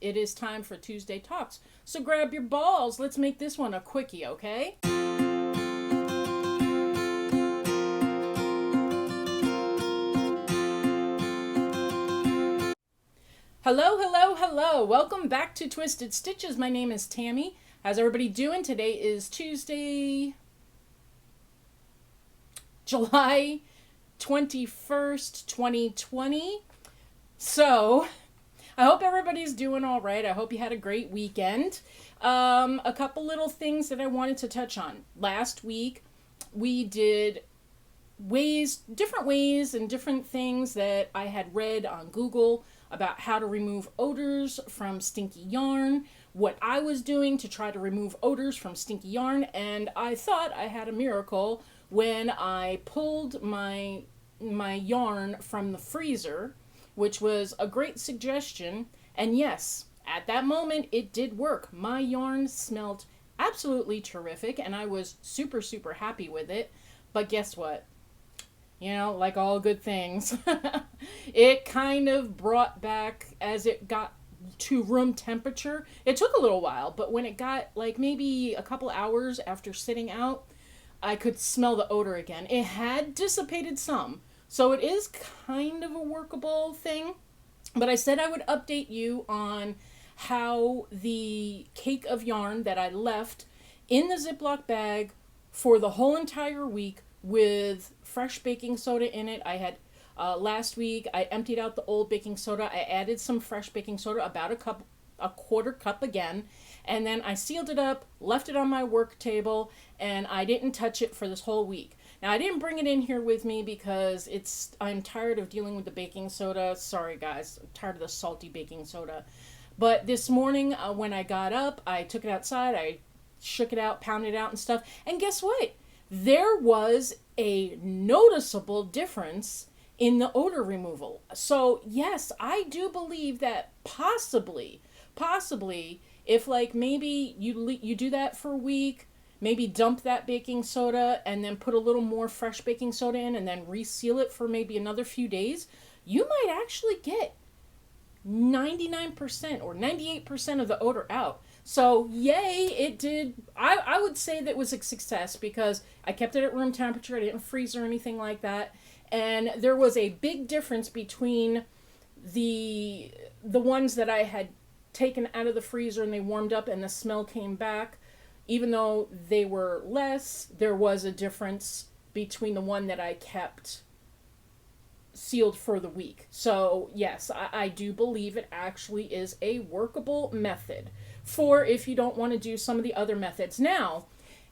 it is time for Tuesday Talks. So grab your balls. Let's make this one a quickie, okay? Hello, hello, hello. Welcome back to Twisted Stitches. My name is Tammie. How's everybody doing? Today is Tuesday, July 21st, 2020. So, I hope everybody's doing all right. I hope you had a great weekend. A couple little things that I wanted to touch on. Last week, we did different ways and different things that I had read on Google about how to remove odors from stinky yarn, what I was doing to try to remove odors from stinky yarn, and I thought I had a miracle when I pulled my yarn from the freezer, which was a great suggestion, and yes, at that moment it did work. My yarn smelled absolutely terrific, and I was super, super happy with it, but guess what? You know, like all good things, it kind of brought back as it got to room temperature. It took a little while, but when it got like maybe a couple hours after sitting out, I could smell the odor again. It had dissipated some, so it is kind of a workable thing. But I said I would update you on how the cake of yarn that I left in the Ziploc bag for the whole entire week with fresh baking soda in it. I had last week I emptied out the old baking soda. I added some fresh baking soda, about a quarter cup again, and then I sealed it up, left it on my work table, and I didn't touch it for this whole week. Now I didn't bring it in here with me because I'm tired of dealing with the baking soda. Sorry guys, I'm tired of the salty baking soda. But this morning when I got up, I took it outside, I shook it out, pounded it out and stuff, and guess what? There was a noticeable difference in the odor removal. So yes, I do believe that possibly, if like maybe you do that for a week, maybe dump that baking soda and then put a little more fresh baking soda in and then reseal it for maybe another few days, you might actually get 99% or 98% of the odor out. So yay, it did. I would say that it was a success because I kept it at room temperature. I didn't freeze or anything like that. And there was a big difference between the ones that I had taken out of the freezer and they warmed up and the smell came back. Even though they were less, there was a difference between the one that I kept sealed for the week. So yes, I do believe it actually is a workable method for if you don't want to do some of the other methods. Now,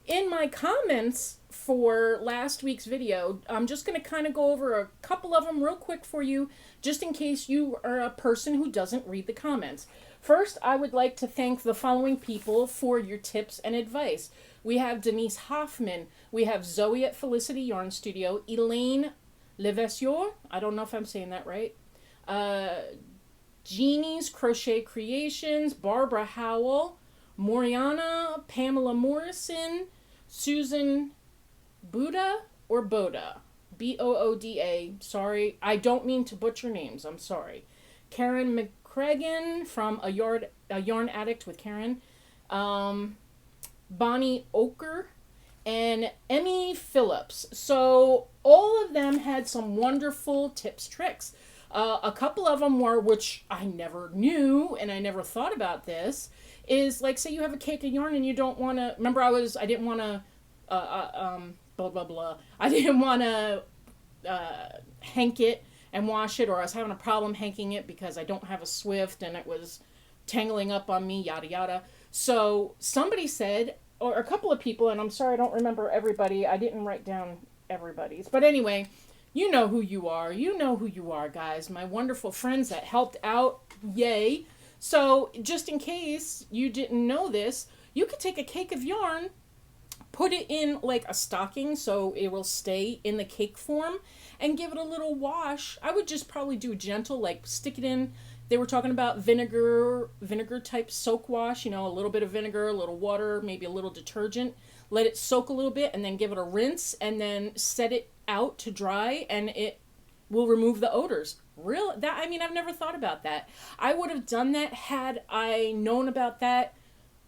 in my comments for last week's video, I'm just going to kind of go over a couple of them real quick for you, just in case you are a person who doesn't read the comments. First, I would like to thank the following people for your tips and advice. We have Denise Hoffman, we have Zoe at Felicity Yarn Studio, Elaine Levasseur, I don't know if I'm saying that right, Jeannie's Crochet Creations, Barbara Howell, Moriana, Pamela Morrison, Susan Buddha or Boda, Booda. Sorry, I don't mean to butcher names. I'm sorry. Karen McCragen from a Yarn Addict with Karen, Bonnie Oker, and Emmy Phillips. So all of them had some wonderful tips, tricks. A couple of them were, which I never knew and I never thought about this, is like, say you have a cake of yarn and you don't want to, remember I didn't want to, blah, blah, blah. I didn't want to hank it and wash it, or I was having a problem hanking it because I don't have a Swift and it was tangling up on me, yada, yada. So somebody said, or a couple of people, and I'm sorry I don't remember everybody. I didn't write down everybody's. But anyway, you know who you are. You know who you are, guys. My wonderful friends that helped out. Yay. So just in case you didn't know this, you could take a cake of yarn, put it in like a stocking so it will stay in the cake form, and give it a little wash. I would just probably do gentle, like stick it in. They were talking about vinegar type soak wash, you know, a little bit of vinegar, a little water, maybe a little detergent. Let it soak a little bit and then give it a rinse and then set it out to dry, and it will remove the odors. Real that I mean, I've never thought about that. I would have done that had I known about that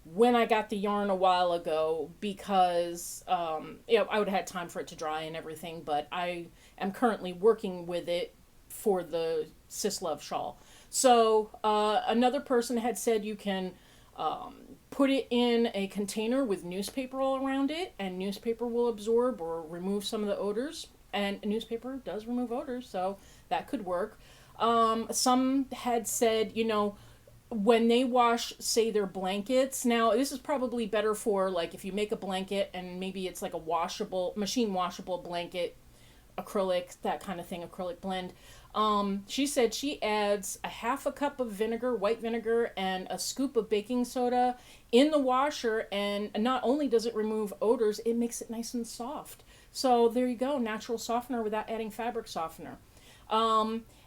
when I got the yarn a while ago, because I would have had time for it to dry and everything, but I am currently working with it for the Sis Love shawl. So another person had said you can put it in a container with newspaper all around it, and newspaper will absorb or remove some of the odors. And newspaper does remove odors, so that could work. Some had said, when they wash, say, their blankets. Now, this is probably better for, like, if you make a blanket and maybe it's like a washable, machine washable blanket, acrylic, that kind of thing, acrylic blend. She said she adds a half a cup of vinegar, white vinegar, and a scoop of baking soda in the washer, and not only does it remove odors, it makes it nice and soft. So there you go, natural softener without adding fabric softener.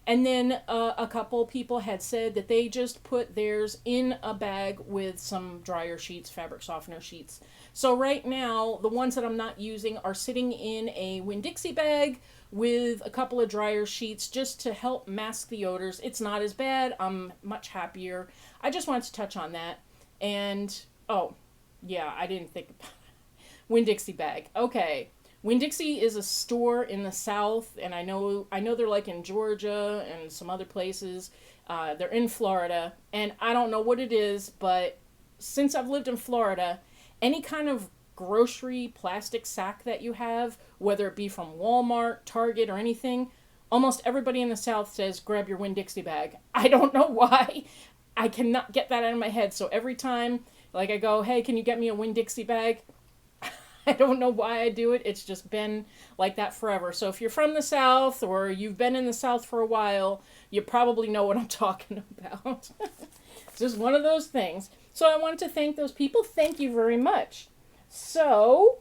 And then a couple people had said that they just put theirs in a bag with some dryer sheets, fabric softener sheets. So right now, the ones that I'm not using are sitting in a Winn-Dixie bag with a couple of dryer sheets just to help mask the odors. It's not as bad. I'm much happier. I just wanted to touch on that. And, oh, yeah, I didn't think about it. Winn-Dixie bag. Okay. Winn-Dixie is a store in the South, and I know they're like in Georgia and some other places. They're in Florida, and I don't know what it is, but since I've lived in Florida, any kind of grocery plastic sack that you have, whether it be from Walmart, Target, or anything, almost everybody in the South says, grab your Winn-Dixie bag. I don't know why. I cannot get that out of my head. So every time, like, I go, hey, can you get me a Winn-Dixie bag? I don't know why I do it. It's just been like that forever. So if you're from the South or you've been in the South for a while, you probably know what I'm talking about. It's just one of those things. So I wanted to thank those people. Thank you very much. So,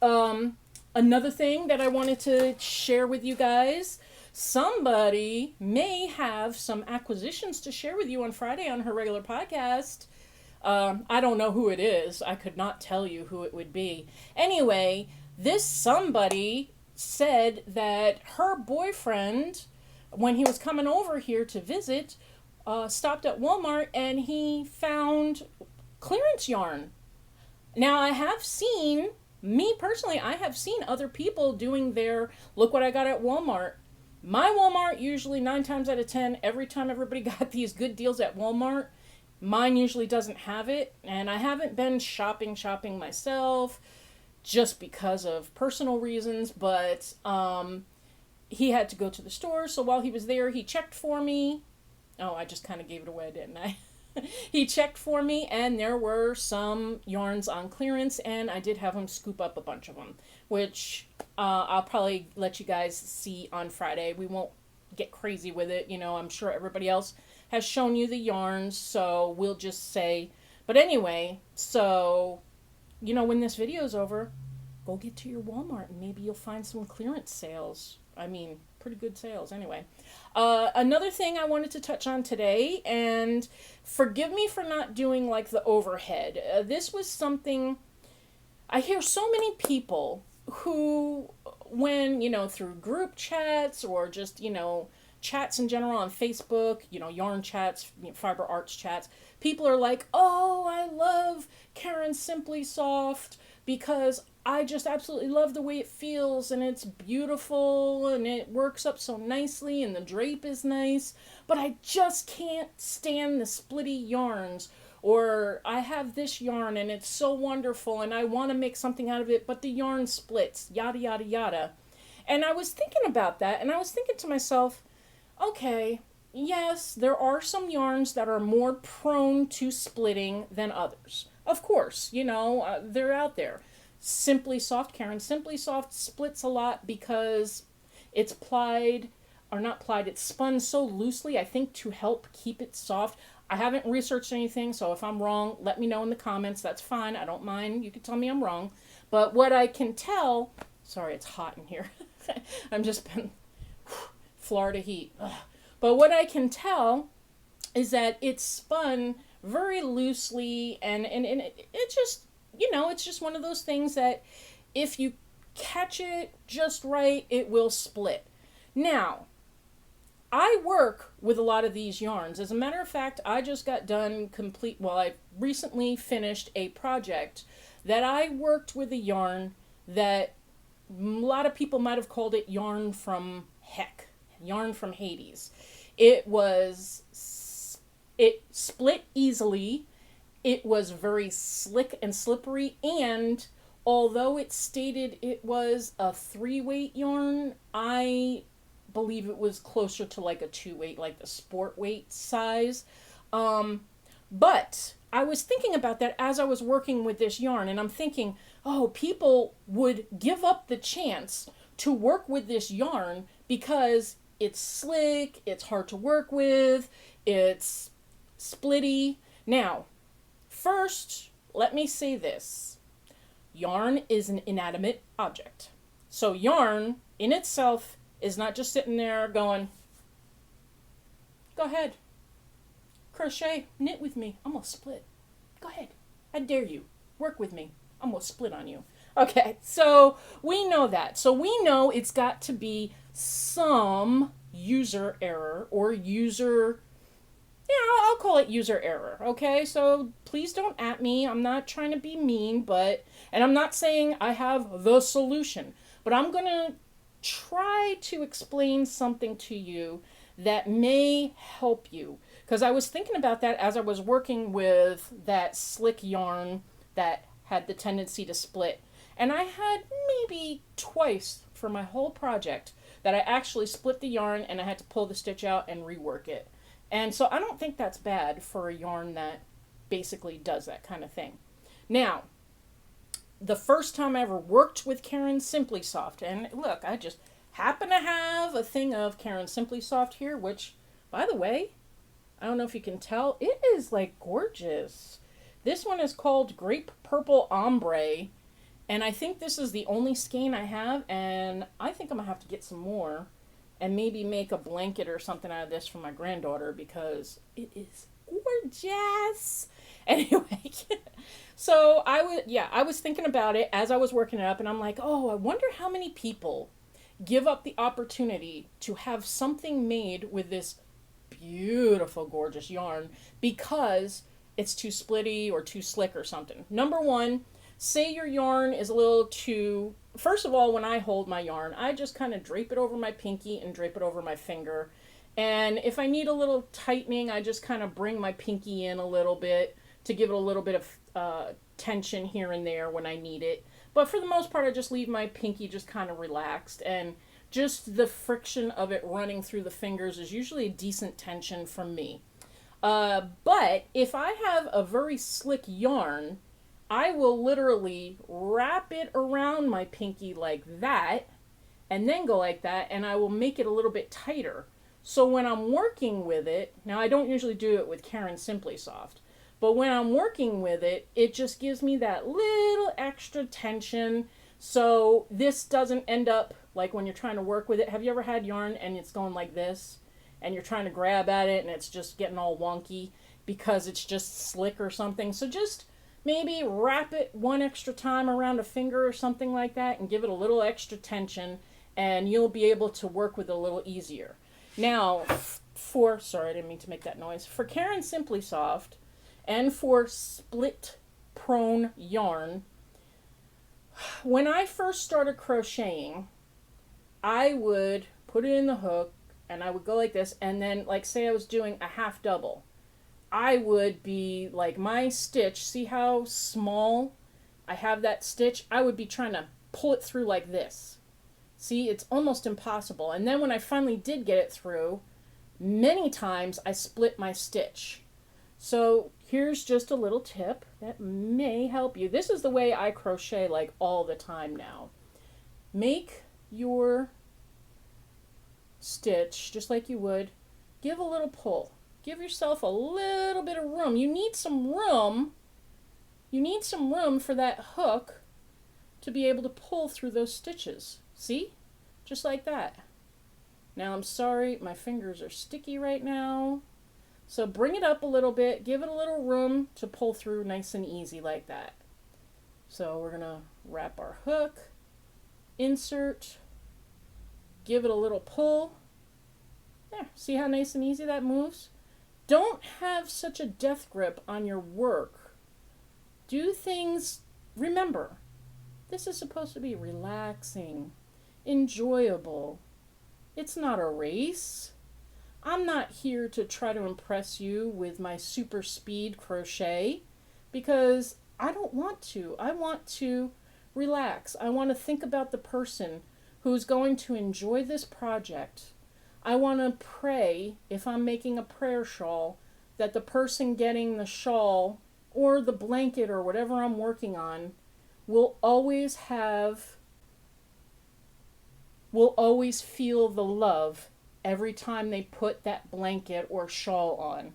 another thing that I wanted to share with you guys, somebody may have some acquisitions to share with you on Friday on her regular podcast. I don't know who it is. I could not tell you who it would be. Anyway, this somebody said that her boyfriend, when he was coming over here to visit, stopped at Walmart and he found clearance yarn. Now, I have seen other people doing their, look what I got at Walmart. My Walmart, usually 9 times out of 10, every time everybody got these good deals at Walmart, mine usually doesn't have it, and I haven't been shopping myself just because of personal reasons, but he had to go to the store, so while he was there, he checked for me. Oh, I just kind of gave it away, didn't I? He checked for me, and there were some yarns on clearance, and I did have him scoop up a bunch of them, which I'll probably let you guys see on Friday. We won't get crazy with it, I'm sure everybody else has shown you the yarns, so we'll just say, but anyway, so, when this video's over, go get to your Walmart and maybe you'll find some clearance sales. I mean, pretty good sales anyway. Another thing I wanted to touch on today, and forgive me for not doing like the overhead. This was something, I hear so many people who, when, through group chats or just, chats in general on Facebook, yarn chats, fiber arts chats, people are like, oh, I love Karen's Simply Soft because I just absolutely love the way it feels and it's beautiful and it works up so nicely and the drape is nice, but I just can't stand the splitty yarns, or I have this yarn and it's so wonderful and I want to make something out of it, but the yarn splits, yada, yada, yada. And I was thinking about that, and I was thinking to myself, okay, yes, there are some yarns that are more prone to splitting than others. Of course, they're out there. Simply Soft, Karen Simply Soft splits a lot because it's it's spun so loosely, I think, to help keep it soft. I haven't researched anything, so if I'm wrong, let me know in the comments. That's fine. I don't mind. You can tell me I'm wrong. But what I can tell, sorry, it's hot in here. I'm just been Florida heat. Ugh. But what I can tell is that it's spun very loosely, and it just, it's just one of those things that if you catch it just right, it will split. Now, I work with a lot of these yarns. As a matter of fact, I just got done I recently finished a project that I worked with a yarn that a lot of people might have called it yarn from heck, yarn from Hades. It it split easily. It was very slick and slippery, and although it stated it was a 3-weight yarn, I believe it was closer to like a 2-weight, like the sport weight size. But I was thinking about that as I was working with this yarn, and I'm thinking, oh, people would give up the chance to work with this yarn because it's slick, it's hard to work with, it's splitty. Now, first, let me say this. Yarn is an inanimate object. So yarn in itself is not just sitting there going, go ahead, crochet, knit with me, I'm gonna split. Go ahead, I dare you, work with me, I'm gonna split on you. Okay, so we know that. So we know it's got to be some user error or I'll call it user error, okay? So please don't at me. I'm not trying to be mean, and I'm not saying I have the solution, but I'm going to try to explain something to you that may help you. Because I was thinking about that as I was working with that slick yarn that had the tendency to split. And I had maybe twice for my whole project that I actually split the yarn and I had to pull the stitch out and rework it. And so I don't think that's bad for a yarn that basically does that kind of thing. Now, the first time I ever worked with Caron Simply Soft, and look, I just happen to have a thing of Caron Simply Soft here, which, by the way, I don't know if you can tell, it is like gorgeous. This one is called Grape Purple Ombre, and I think this is the only skein I have, and I think I'm going to have to get some more and maybe make a blanket or something out of this for my granddaughter because it is gorgeous. Anyway, so I was thinking about it as I was working it up, and I'm like, oh, I wonder how many people give up the opportunity to have something made with this beautiful, gorgeous yarn because it's too splitty or too slick or something. Number one, say your yarn is a little too... First of all, when I hold my yarn, I just kind of drape it over my pinky and drape it over my finger. And if I need a little tightening, I just kind of bring my pinky in a little bit to give it a little bit of tension here and there when I need it. But for the most part, I just leave my pinky just kind of relaxed. And just the friction of it running through the fingers is usually a decent tension from me. But if I have a very slick yarn, I will literally wrap it around my pinky like that, and then go like that, and I will make it a little bit tighter. So when I'm working with it, now I don't usually do it with Caron Simply Soft, but when I'm working with it, it just gives me that little extra tension, so this doesn't end up like when you're trying to work with it. Have you ever had yarn and it's going like this, and you're trying to grab at it, and it's just getting all wonky because it's just slick or something? So just maybe wrap it one extra time around a finger or something like that and give it a little extra tension, and you'll be able to work with it a little easier. Now, sorry, I didn't mean to make that noise. For Caron Simply Soft and for split prone yarn, when I first started crocheting, I would put it in the hook and I would go like this, and then like say I was doing a half double. I would be like my stitch, see how small I have that stitch? I would be trying to pull it through like this. See, it's almost impossible. And then when I finally did get it through, many times I split my stitch. So here's just a little tip that may help you. This is the way I crochet like all the time now. Make your stitch just like you would. Give a little pull. Give yourself a little bit of room. You need some room. You need some room for that hook to be able to pull through those stitches. See? Just like that. Now I'm sorry, my fingers are sticky right now. So bring it up a little bit. Give it a little room to pull through nice and easy like that. So we're going to wrap our hook. Insert. give it a little pull. There, see how nice and easy that moves? Don't have such a death grip on your work. Do things, remember, this is supposed to be relaxing, enjoyable. It's not a race. I'm not here to try to impress you with my super speed crochet because I don't want to. I want to relax. I want to think about the person who's going to enjoy this project. I want to pray, if I'm making a prayer shawl, that the person getting the shawl or the blanket or whatever I'm working on will always feel the love every time they put that blanket or shawl on.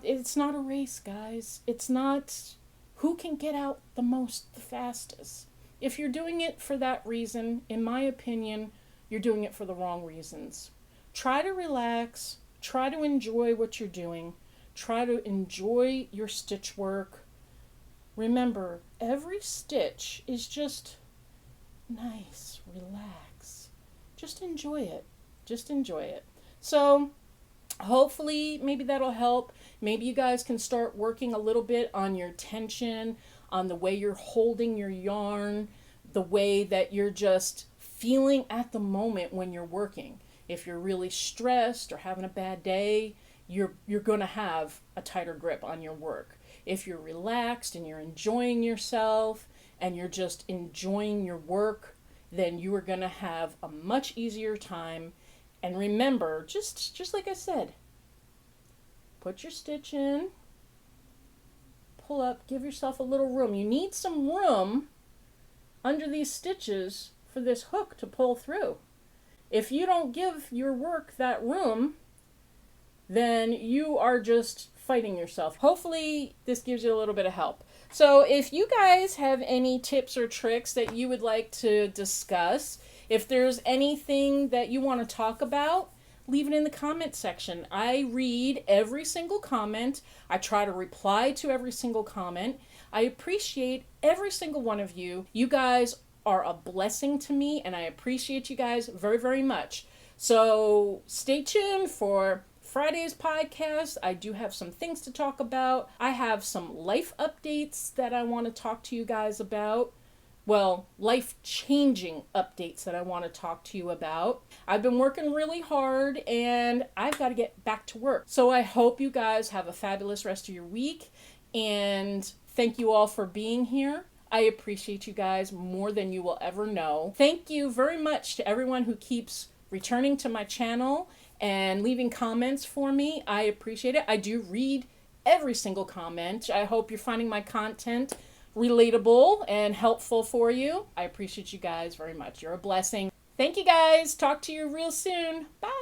It's not a race, guys. It's not who can get out the most, the fastest. If you're doing it for that reason, in my opinion, you're doing it for the wrong reasons. Try to relax. Try to enjoy what you're doing. Try to enjoy your stitch work. Remember, every stitch is just nice, relax. Just enjoy it. Just enjoy it. So hopefully maybe that'll help. Maybe you guys can start working a little bit on your tension, on the way you're holding your yarn, the way that you're just feeling at the moment when you're working. If you're really stressed or having a bad day, you're going to have a tighter grip on your work. If you're relaxed and you're enjoying yourself and you're just enjoying your work, then you are going to have a much easier time. And remember, just like I said, put your stitch in, pull up, give yourself a little room. You need some room under these stitches for this hook to pull through. If you don't give your work that room, then you are just fighting yourself. Hopefully this gives you a little bit of help. So if you guys have any tips or tricks that you would like to discuss, if there's anything that you want to talk about, leave it in the comment section. I read every single comment. I try to reply to every single comment. I appreciate every single one of you. You guys are a blessing to me, and I appreciate you guys very, very much. So stay tuned for Friday's podcast. I do have some things to talk about. I have some life updates that I want to talk to you guys about. Well, life-changing updates that I want to talk to you about. I've been working really hard and I've got to get back to work. So I hope you guys have a fabulous rest of your week, and thank you all for being here. I appreciate you guys more than you will ever know. Thank you very much to everyone who keeps returning to my channel and leaving comments for me. I appreciate it. I do read every single comment. I hope you're finding my content relatable and helpful for you. I appreciate you guys very much. You're a blessing. Thank you guys. Talk to you real soon. Bye.